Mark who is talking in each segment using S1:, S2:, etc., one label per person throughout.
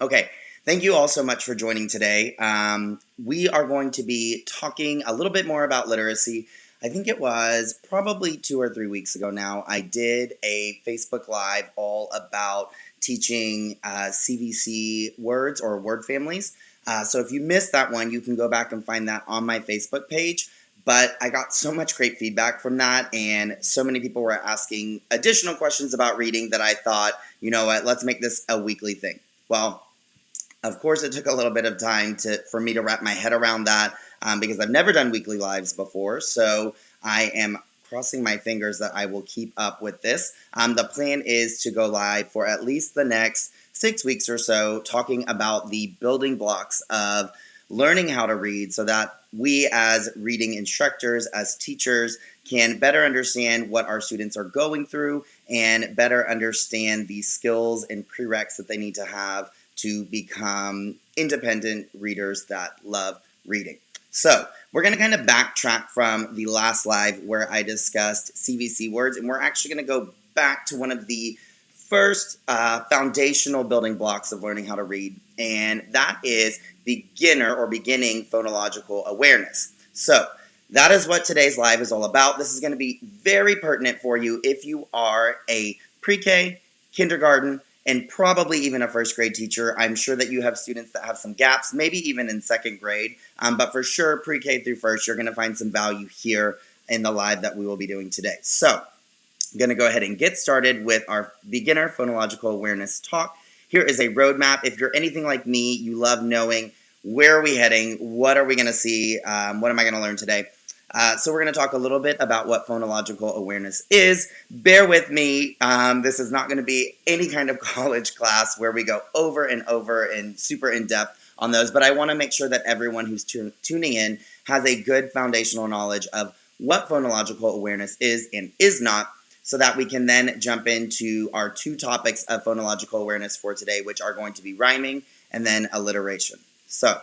S1: Okay, thank you all so much for joining today. We are going to be talking a little bit more about literacy. I think it was probably 2 or 3 weeks ago now. I did a Facebook Live all about teaching CVC words or word families. So if you missed that one, you can go back and find that on my Facebook page. But I got so much great feedback from that, and so many people were asking additional questions about reading that I thought, you know what, let's make this a weekly thing. Well, of course, it took a little bit of time for me to wrap my head around that because I've never done weekly lives before. So I am crossing my fingers that I will keep up with this. The plan is to go live for at least the next 6 weeks or so, talking about the building blocks of learning how to read so that we as reading instructors, as teachers, can better understand what our students are going through and better understand the skills and prereqs that they need to have to become independent readers that love reading. So we're going to kind of backtrack from the last live where I discussed CVC words, and we're actually going to go back to one of the first foundational building blocks of learning how to read, and that is beginning phonological awareness. So that is what today's live is all about. This is going to be very pertinent for you if you are a pre-K, kindergarten, and probably even a first grade teacher. I'm sure that you have students that have some gaps, maybe even in second grade, but for sure pre-K through first, you're going to find some value here in the live that we will be doing today. So I'm going to go ahead and get started with our beginner phonological awareness talk. Here is a roadmap. If you're anything like me, you love knowing where are we heading, what are we going to see, what am I going to learn today. So we're going to talk a little bit about what phonological awareness is. Bear with me. This is not going to be any kind of college class where we go over and over and super in-depth on those, but I want to make sure that everyone who's tuning in has a good foundational knowledge of what phonological awareness is and is not, so that we can then jump into our two topics of phonological awareness for today, which are going to be rhyming and then alliteration. So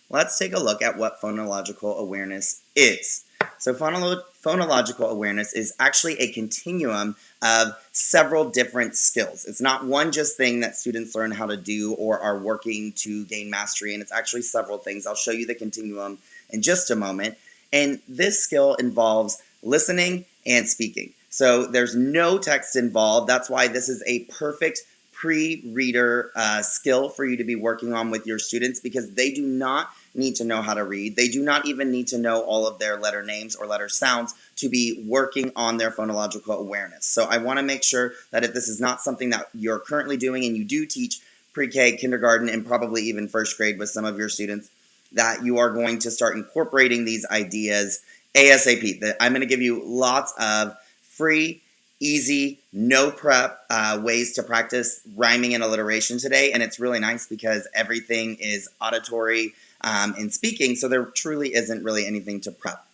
S1: let's take a look at what phonological awareness is. So phonological awareness is actually a continuum of several different skills. It's not one just thing that students learn how to do or are working to gain mastery, and it's actually several things. I'll show you the continuum in just a moment. And this skill involves listening and speaking. So there's no text involved. That's why this is a perfect pre-reader skill for you to be working on with your students, because they do not need to know how to read. They do not even need to know all of their letter names or letter sounds to be working on their phonological awareness. So I want to make sure that if this is not something that you're currently doing and you do teach pre-K, kindergarten, and probably even first grade with some of your students, that you are going to start incorporating these ideas ASAP. I'm going to give you lots of free, easy, no prep ways to practice rhyming and alliteration today, and it's really nice because everything is auditory and speaking, so there truly isn't really anything to prep.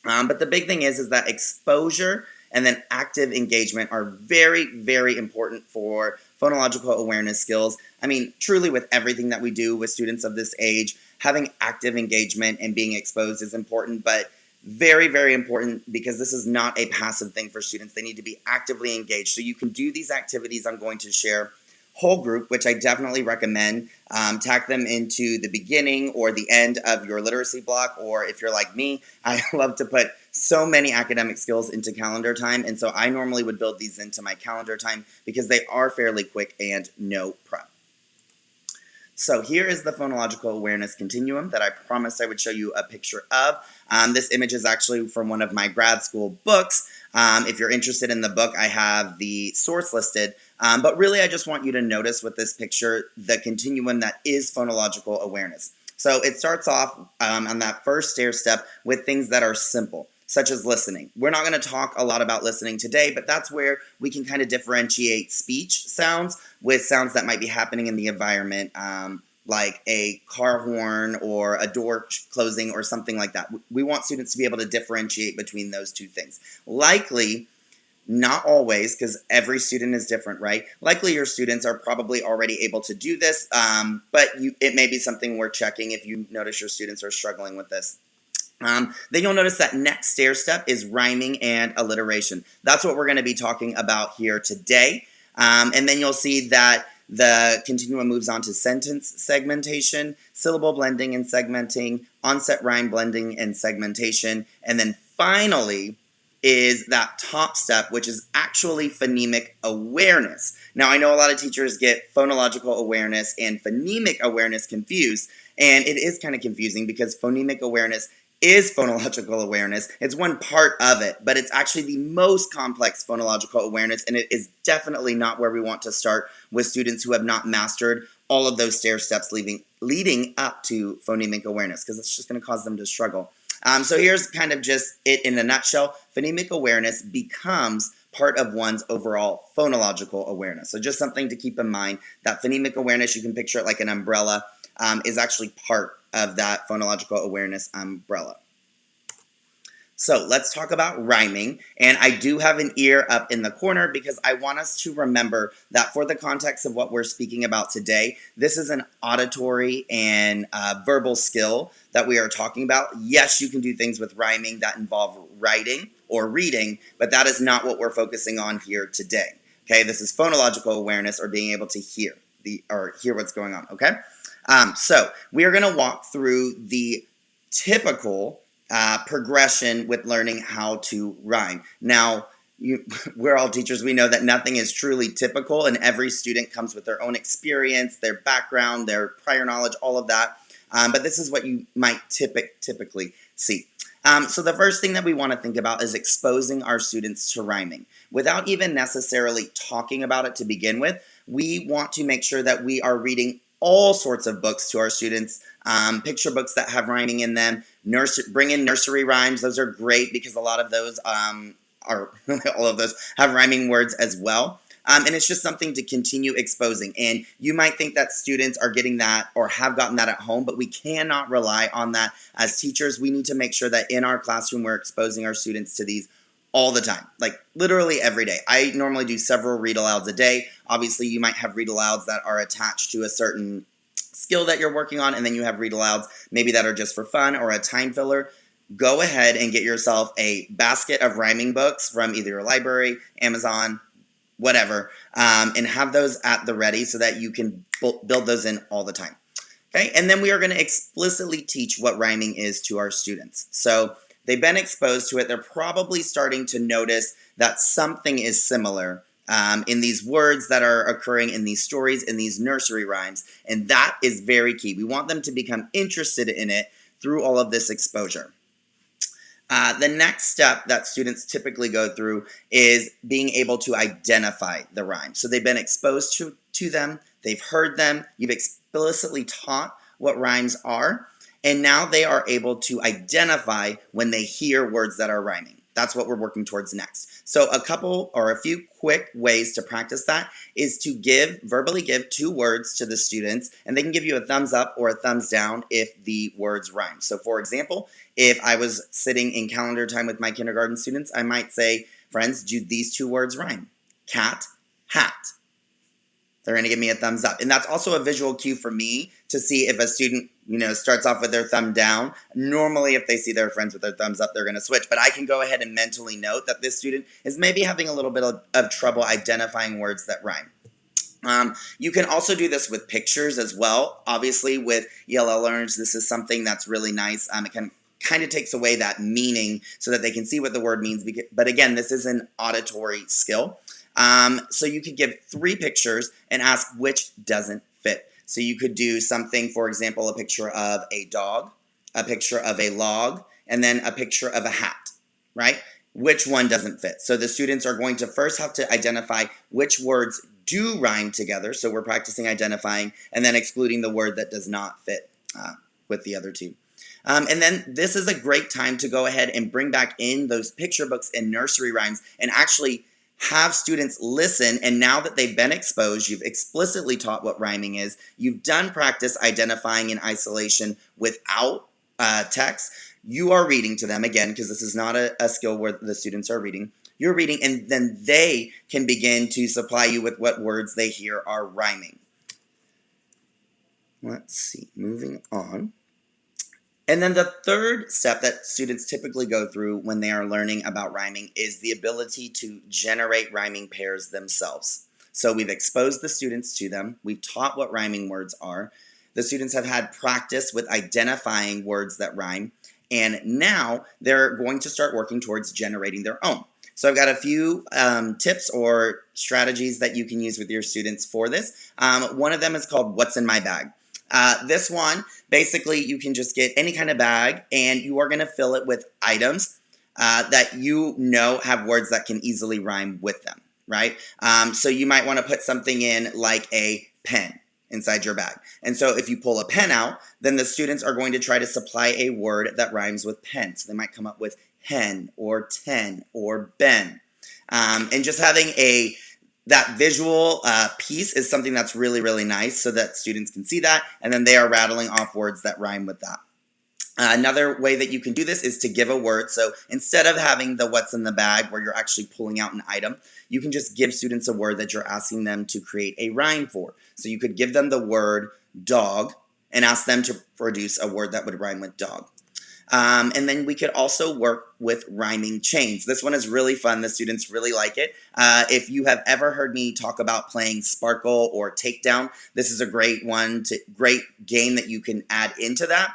S1: But the big thing is that exposure and then active engagement are very, very important for phonological awareness skills. I mean, truly with everything that we do with students of this age, having active engagement and being exposed is important, but very, very important because this is not a passive thing for students. They need to be actively engaged. So you can do these activities I'm going to share whole group, which I definitely recommend. Tack them into the beginning or the end of your literacy block, or if you're like me, I love to put so many academic skills into calendar time, and so I normally would build these into my calendar time because they are fairly quick and no prep. So here is the phonological awareness continuum that I promised I would show you a picture of. This image is actually from one of my grad school books. If you're interested in the book, I have the source listed. But really, I just want you to notice with this picture the continuum that is phonological awareness. So it starts off on that first stair step with things that are simple, such as listening. We're not going to talk a lot about listening today, but that's where we can kind of differentiate speech sounds with sounds that might be happening in the environment, like a car horn or a door closing or something like that. We want students to be able to differentiate between those two things. Likely, not always, because every student is different, right? Likely your students are probably already able to do this, but it may be something worth checking if you notice your students are struggling with this. Then you'll notice that next stair step is rhyming and alliteration. That's what we're going to be talking about here today. And then you'll see that The continuum moves on to sentence segmentation, syllable blending and segmenting, onset rhyme blending and segmentation, and then finally is that top step, which is actually phonemic awareness. Now, I know a lot of teachers get phonological awareness and phonemic awareness confused, and it is kind of confusing because phonemic awareness is phonological awareness. It's one part of it, but it's actually the most complex phonological awareness, and it is definitely not where we want to start with students who have not mastered all of those stair steps leading up to phonemic awareness, because it's just going to cause them to struggle. So here's kind of just it in a nutshell. Phonemic awareness becomes part of one's overall phonological awareness. So just something to keep in mind, that phonemic awareness, you can picture it like an umbrella, is actually part of that phonological awareness umbrella. So let's talk about rhyming, and I do have an ear up in the corner because I want us to remember that for the context of what we're speaking about today, this is an auditory and verbal skill that we are talking about. Yes, you can do things with rhyming that involve writing or reading, but that is not what we're focusing on here today. Okay, this is phonological awareness, or being able to hear what's going on. Okay, so we are going to walk through the typical progression with learning how to rhyme. Now, we're all teachers. We know that nothing is truly typical, and every student comes with their own experience, their background, their prior knowledge, all of that. But this is what you might typically see. So the first thing that we want to think about is exposing our students to rhyming. Without even necessarily talking about it to begin with, we want to make sure that we are reading all sorts of books to our students, picture books that have rhyming in them, bring in nursery rhymes. Those are great because a lot of those all of those have rhyming words as well. And it's just something to continue exposing. And you might think that students are getting that or have gotten that at home, but we cannot rely on that as teachers. We need to make sure that in our classroom we're exposing our students to these all the time, like literally every day. I normally do several read-alouds a day. Obviously, you might have read-alouds that are attached to a certain skill that you're working on, and then you have read-alouds maybe that are just for fun or a time filler. Go ahead and get yourself a basket of rhyming books from either your library, Amazon, whatever, and have those at the ready so that you can build those in all the time. Okay, and then we are going to explicitly teach what rhyming is to our students. So they've been exposed to it. They're probably starting to notice that something is similar in these words that are occurring in these stories, in these nursery rhymes, and that is very key. We want them to become interested in it through all of this exposure. The next step that students typically go through is being able to identify the rhyme. So they've been exposed to them, they've heard them, you've explicitly taught what rhymes are, and now they are able to identify when they hear words that are rhyming. That's what we're working towards next. So a few quick ways to practice that is to verbally give 2 words to the students, and they can give you a thumbs up or a thumbs down if the words rhyme. So for example, if I was sitting in calendar time with my kindergarten students, I might say, friends, do these 2 words rhyme? Cat, hat. They're going to give me a thumbs up. And that's also a visual cue for me to see if a student, starts off with their thumb down. Normally, if they see their friends with their thumbs up, they're going to switch. But I can go ahead and mentally note that this student is maybe having a little bit of trouble identifying words that rhyme. You can also do this with pictures as well. Obviously, with ELL learners, this is something that's really nice. It kind of takes away that meaning so that they can see what the word means. But again, this is an auditory skill. So you could give 3 pictures and ask which doesn't fit. So you could do something, for example, a picture of a dog, a picture of a log, and then a picture of a hat, right? Which one doesn't fit? So the students are going to first have to identify which words do rhyme together. So we're practicing identifying and then excluding the word that does not fit with the other 2. And then this is a great time to go ahead and bring back in those picture books and nursery rhymes and actually have students listen. And now that they've been exposed, you've explicitly taught what rhyming is, you've done practice identifying in isolation without text, you are reading to them again, because this is not a skill where the students are reading. You're reading, and then they can begin to supply you with what words they hear are rhyming. Let's see, moving on. And then the third step that students typically go through when they are learning about rhyming is the ability to generate rhyming pairs themselves. So we've exposed the students to them. We've taught what rhyming words are. The students have had practice with identifying words that rhyme. And now they're going to start working towards generating their own. So I've got a few tips or strategies that you can use with your students for this. One of them is called What's in My Bag. This one, basically, you can just get any kind of bag, and you are going to fill it with items that you know have words that can easily rhyme with them, right? So you might want to put something in like a pen inside your bag. And so if you pull a pen out, then the students are going to try to supply a word that rhymes with pen. So they might come up with hen or ten or ben. And just having that visual piece is something that's really, really nice so that students can see that, and then they are rattling off words that rhyme with that. Another way that you can do this is to give a word. So instead of having the what's in the bag where you're actually pulling out an item, you can just give students a word that you're asking them to create a rhyme for. So you could give them the word dog and ask them to produce a word that would rhyme with dog. And then we could also work with rhyming chains. This one is really fun. The students really like it. If you have ever heard me talk about playing Sparkle or Takedown, this is a great game that you can add into that.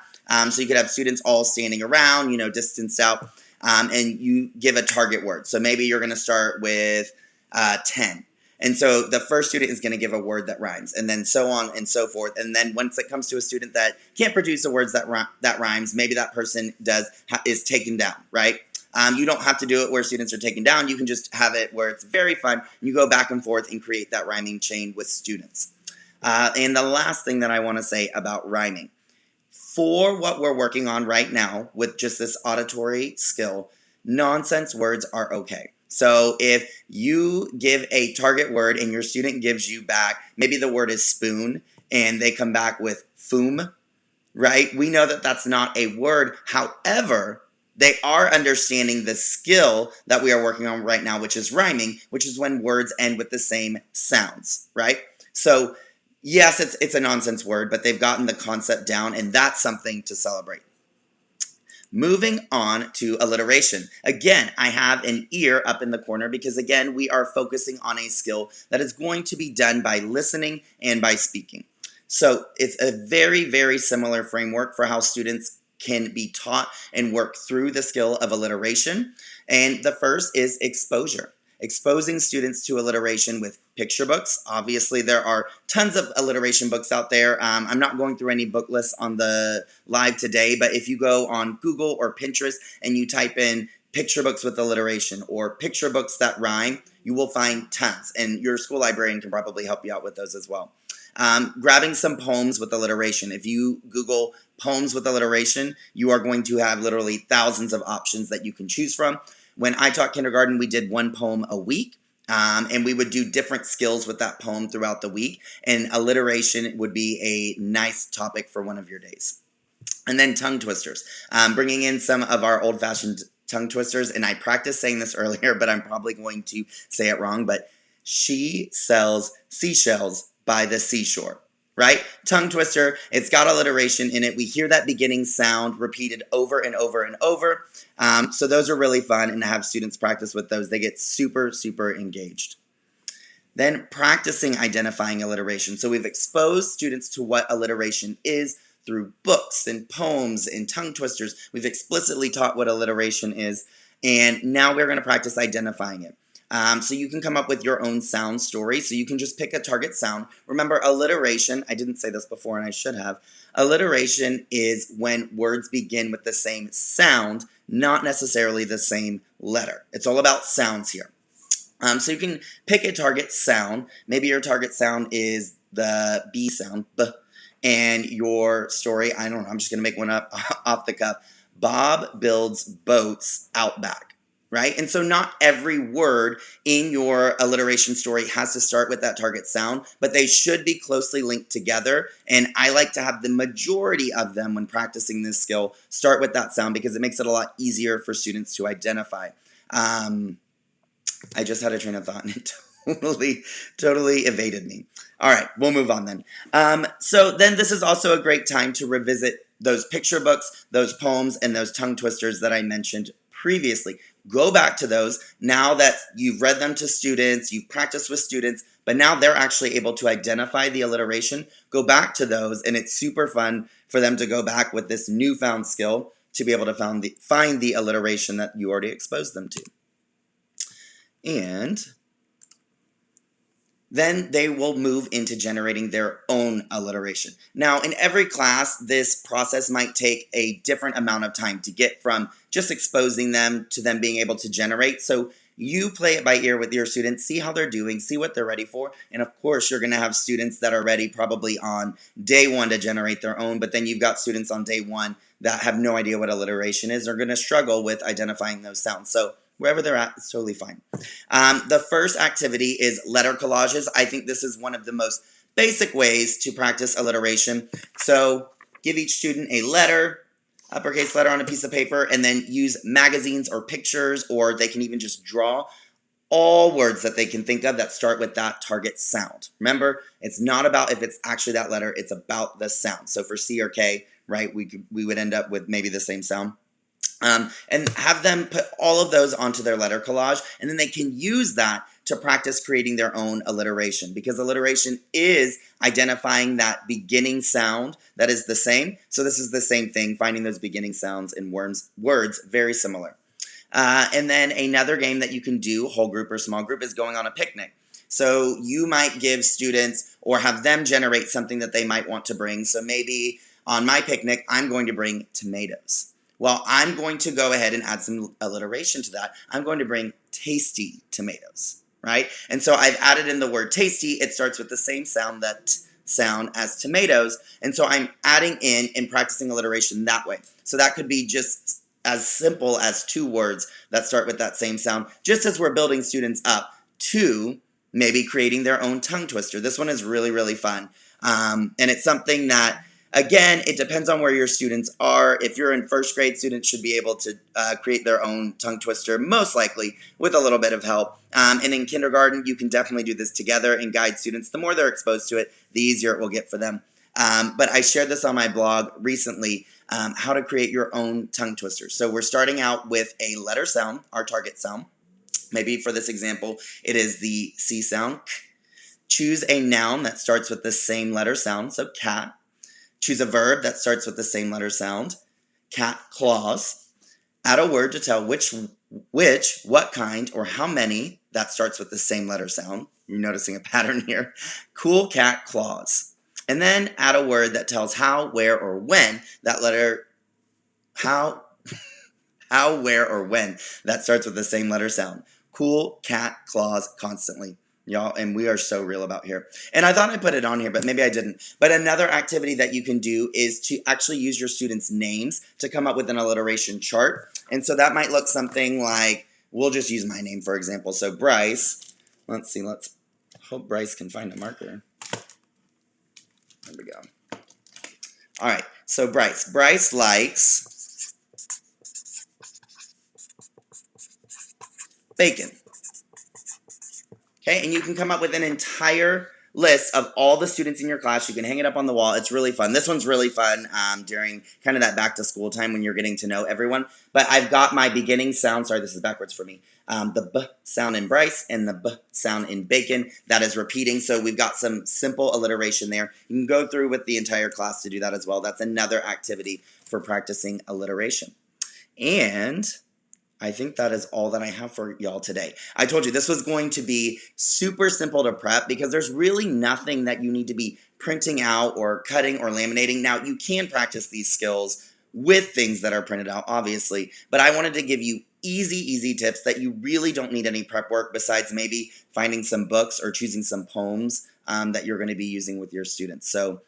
S1: So you could have students all standing around, distanced out, and you give a target word. So maybe you're going to start with 10. And so the first student is going to give a word that rhymes, and then so on and so forth. And then once it comes to a student that can't produce the words that rhymes, maybe that person is taken down, right? You don't have to do it where students are taken down. You can just have it where it's very fun. You go back and forth and create that rhyming chain with students. And the last thing that I want to say about rhyming, for what we're working on right now with just this auditory skill, nonsense words are okay. So if you give a target word and your student gives you back, maybe the word is spoon, and they come back with foom, right? We know that that's not a word. However, they are understanding the skill that we are working on right now, which is rhyming, which is when words end with the same sounds, right? So yes, it's a nonsense word, but they've gotten the concept down, and that's something to celebrate. Moving on to alliteration. Again, I have an ear up in the corner because, again, we are focusing on a skill that is going to be done by listening and by speaking. So it's a very, very similar framework for how students can be taught and work through the skill of alliteration. And the first is exposure. Exposing students to alliteration with picture books. Obviously, there are tons of alliteration books out there. I'm not going through any book lists on the live today, but if you go on Google or Pinterest and you type in picture books with alliteration or picture books that rhyme, you will find tons, and your school librarian can probably help you out with those as well. Grabbing some poems with alliteration. If you Google poems with alliteration, you are going to have literally thousands of options that you can choose from. When I taught kindergarten, we did one poem a week, and we would do different skills with that poem throughout the week, and alliteration would be a nice topic for one of your days. And then tongue twisters, bringing in some of our old-fashioned tongue twisters, and I practiced saying this earlier, but I'm probably going to say it wrong, but she sells seashells by the seashore. Right? Tongue twister, it's got alliteration in it. We hear that beginning sound repeated over and over and over. So those are really fun, and to have students practice with those, they get super, super engaged. Then practicing identifying alliteration. So we've exposed students to what alliteration is through books and poems and tongue twisters. We've explicitly taught what alliteration is, and now we're going to practice identifying it. So you can come up with your own sound story. So you can just pick a target sound. Remember, alliteration, I didn't say this before and I should have. Alliteration is when words begin with the same sound, not necessarily the same letter. It's all about sounds here. So you can pick a target sound. Maybe your target sound is the B sound, B. And your story, I don't know, I'm just going to make one up off the cuff. Bob builds boats out back. Right? And so not every word in your alliteration story has to start with that target sound, but they should be closely linked together. And I like to have the majority of them when practicing this skill start with that sound because it makes it a lot easier for students to identify. I just had a train of thought and it totally evaded me. All right, we'll move on then. So then this is also a great time to revisit those picture books, those poems, and those tongue twisters that I mentioned previously. Go back to those now that you've read them to students, you've practiced with students, But now they're actually able to identify the alliteration, go back to those, and it's super fun for them to go back with this newfound skill to be able to find the alliteration that you already exposed them to. And then they will move into generating their own alliteration. Now, in every class, this process might take a different amount of time to get from just exposing them to them being able to generate. So you play it by ear with your students, see how they're doing, see what they're ready for. And of course, you're going to have students that are ready probably on day one to generate their own, but then you've got students on day one that have no idea what alliteration is. They're going to struggle with identifying those sounds. So wherever they're at, it's totally fine. The first activity is letter collages. I think this is one of the most basic ways to practice alliteration. So give each student a letter, uppercase letter on a piece of paper, and then use magazines or pictures, or they can even just draw all words that they can think of that start with that target sound. Remember, it's not about if it's actually that letter, it's about the sound. So for C or K, right, we would end up with maybe the same sound. And have them put all of those onto their letter collage, and then they can use that to practice creating their own alliteration, because alliteration is identifying that beginning sound that is the same. So this is the same thing, finding those beginning sounds in words very similar. And then another game that you can do, whole group or small group, is going on a picnic. So you might give students or have them generate something that they might want to bring. So maybe on my picnic, I'm going to bring tomatoes. Well, I'm going to go ahead and add some alliteration to that. I'm going to bring tasty tomatoes, right? And so I've added in the word tasty. It starts with the same sound as tomatoes. And so I'm adding in and practicing alliteration that way. So that could be just as simple as two words that start with that same sound, just as we're building students up to maybe creating their own tongue twister. This one is really, really fun. And it's something that, again, it depends on where your students are. If you're in first grade, students should be able to create their own tongue twister, most likely with a little bit of help. And in kindergarten, you can definitely do this together and guide students. The more they're exposed to it, the easier it will get for them. But I shared this on my blog recently, how to create your own tongue twister. So we're starting out with a letter sound, our target sound. Maybe for this example, it is the C sound. Choose a noun that starts with the same letter sound, so cat. Choose a verb that starts with the same letter sound, cat claws. Add a word to tell which, what kind, or how many that starts with the same letter sound. You're noticing a pattern here. Cool cat claws. And then add a word that tells how, where, or when that letter, how, where, or when that starts with the same letter sound. Cool cat claws constantly. Y'all, and we are so real about here. And I thought I put it on here, but maybe I didn't. But another activity that you can do is to actually use your students' names to come up with an alliteration chart. And so that might look something like, we'll just use my name, for example. So Bryce, let's see, let's hope Bryce can find a marker. There we go. All right, so Bryce likes bacon. Okay, and you can come up with an entire list of all the students in your class. You can hang it up on the wall. It's really fun. This one's really fun during kind of that back to school time when you're getting to know everyone. But I've got my beginning sound. Sorry, this is backwards for me. The B sound in Bryce and the B sound in bacon. That is repeating. So we've got some simple alliteration there. You can go through with the entire class to do that as well. That's another activity for practicing alliteration. And I think that is all that I have for y'all today. I told you this was going to be super simple to prep because there's really nothing that you need to be printing out or cutting or laminating. Now, you can practice these skills with things that are printed out, obviously, but I wanted to give you easy tips that you really don't need any prep work besides maybe finding some books or choosing some poems that you're going to be using with your students. So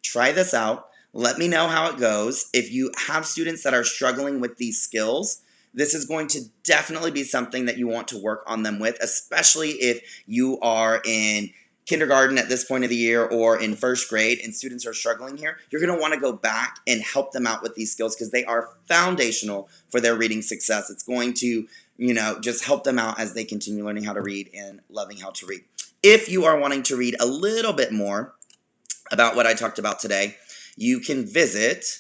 S1: try this out. Let me know how it goes. If you have students that are struggling with these skills, this is going to definitely be something that you want to work on them with, especially if you are in kindergarten at this point of the year or in first grade and students are struggling here. You're going to want to go back and help them out with these skills because they are foundational for their reading success. It's going to, just help them out as they continue learning how to read and loving how to read. If you are wanting to read a little bit more about what I talked about today, you can visit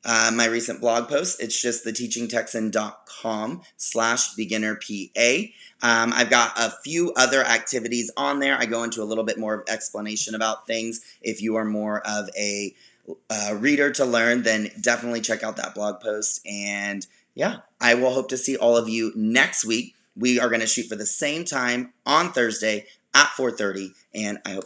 S1: My recent blog post, it's just theteachingtexan.com/beginnerpa. I've got a few other activities on there. I go into a little bit more of explanation about things. If you are more of a reader to learn, then definitely check out that blog post. And yeah, I will hope to see all of you next week. We are going to shoot for the same time on Thursday at 4:30, and I hope